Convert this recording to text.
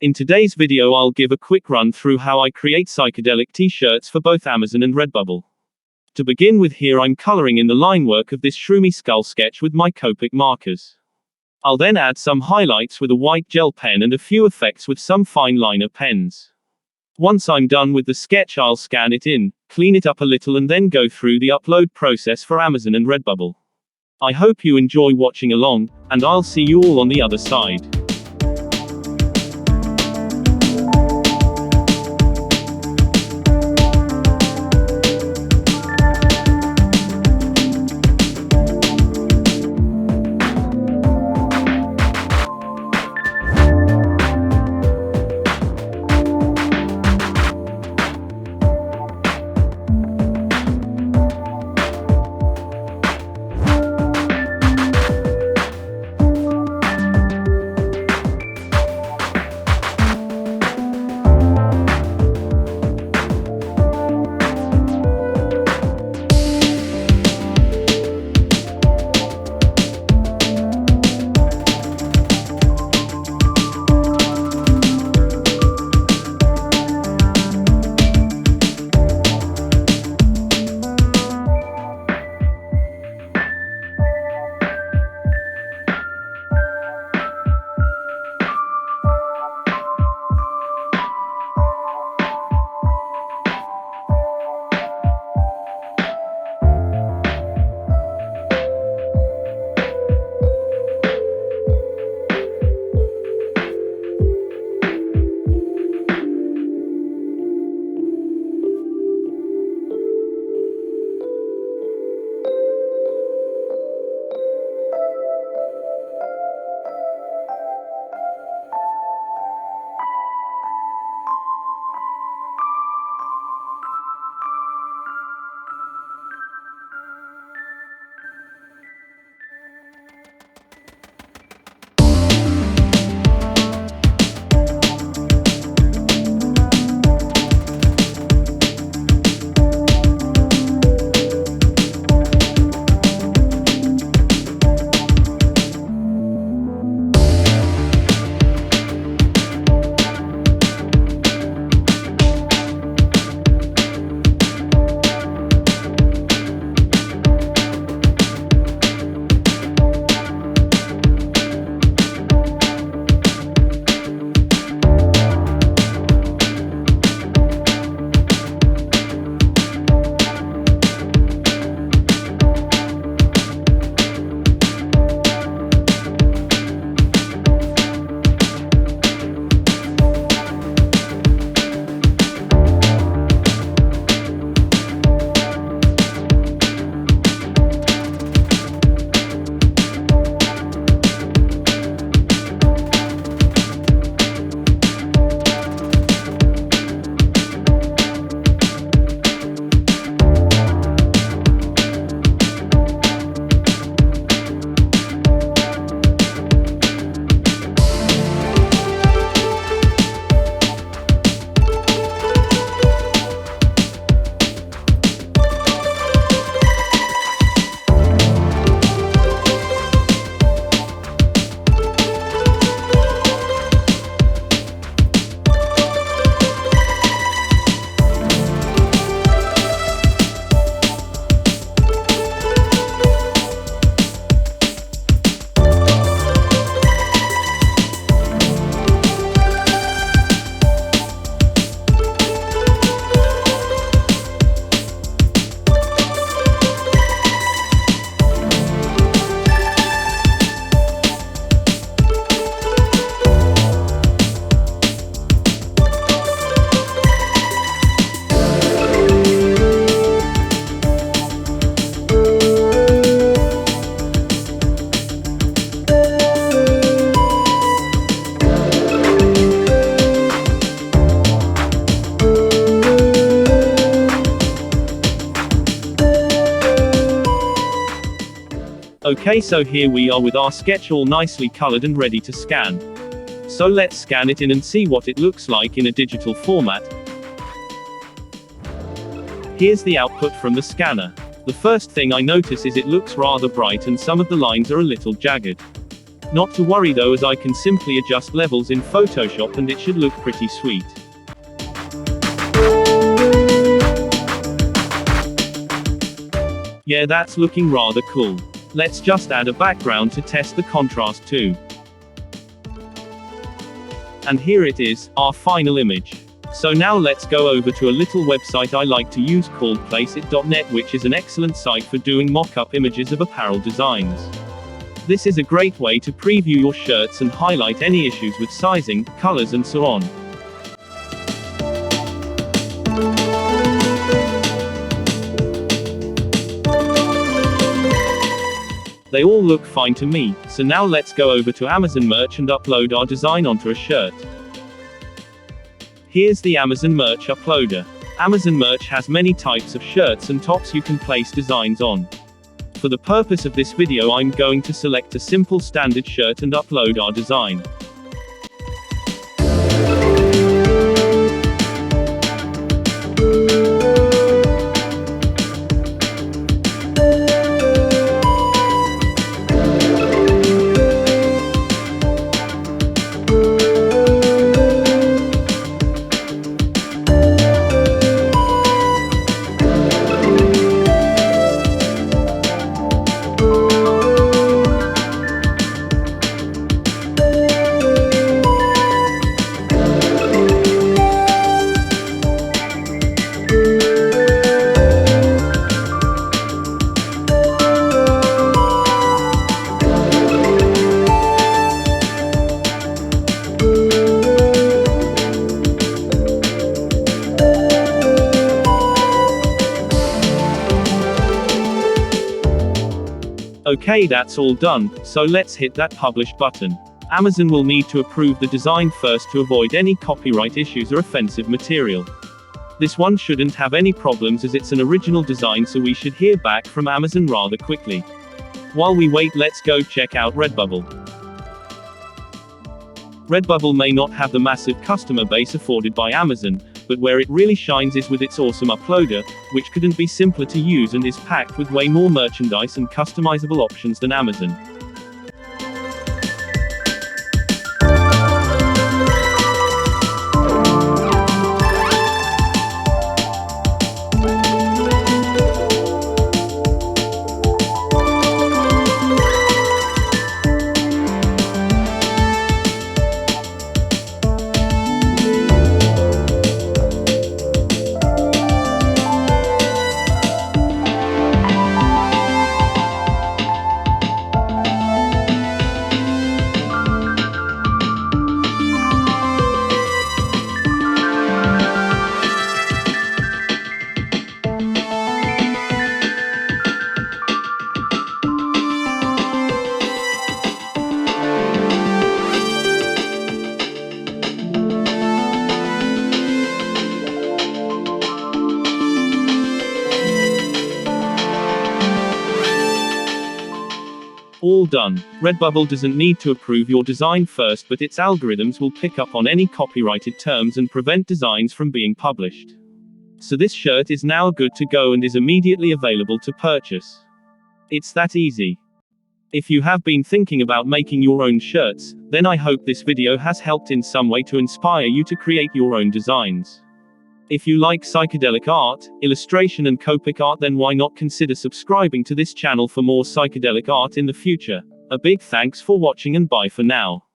In today's video I'll give a quick run through how I create psychedelic t-shirts for both Amazon and RedBubble. To begin with, here I'm coloring in the line work of this shroomy skull sketch with my copic markers. I'll then add some highlights with a white gel pen and a few effects with some fineliner pens. Once I'm done with the sketch, I'll scan it in, clean it up a little, and then go through the upload process for Amazon and RedBubble. I hope you enjoy watching along, and I'll see you all on the other side. Okay, so here we are with our sketch all nicely colored and ready to scan. So let's scan it in and see what it looks like in a digital format. Here's the output from the scanner. The first thing I notice is it looks rather bright and some of the lines are a little jagged. Not to worry though, as I can simply adjust levels in Photoshop and it should look pretty sweet. Yeah, that's looking rather cool. Let's just add a background to test the contrast too. And here it is, our final image. So now let's go over to a little website I like to use called placeit.net, which is an excellent site for doing mock-up images of apparel designs. This is a great way to preview your shirts and highlight any issues with sizing, colors and so on. They all look fine to me, so now let's go over to Amazon Merch and upload our design onto a shirt. Here's the Amazon Merch uploader. Amazon Merch has many types of shirts and tops you can place designs on. For the purpose of this video, I'm going to select a simple standard shirt and upload our design. Okay, that's all done, so let's hit that publish button. Amazon will need to approve the design first to avoid any copyright issues or offensive material. This one shouldn't have any problems as it's an original design, so we should hear back from Amazon rather quickly. While we wait, let's go check out RedBubble. RedBubble may not have the massive customer base afforded by Amazon, but where it really shines is with its awesome uploader, which couldn't be simpler to use and is packed with way more merchandise and customizable options than Amazon. All done. RedBubble doesn't need to approve your design first, but its algorithms will pick up on any copyrighted terms and prevent designs from being published. So this shirt is now good to go and is immediately available to purchase. It's that easy. If you have been thinking about making your own shirts, then I hope this video has helped in some way to inspire you to create your own designs. If you like psychedelic art, illustration and copic art, then why not consider subscribing to this channel for more psychedelic art in the future. A big thanks for watching and bye for now.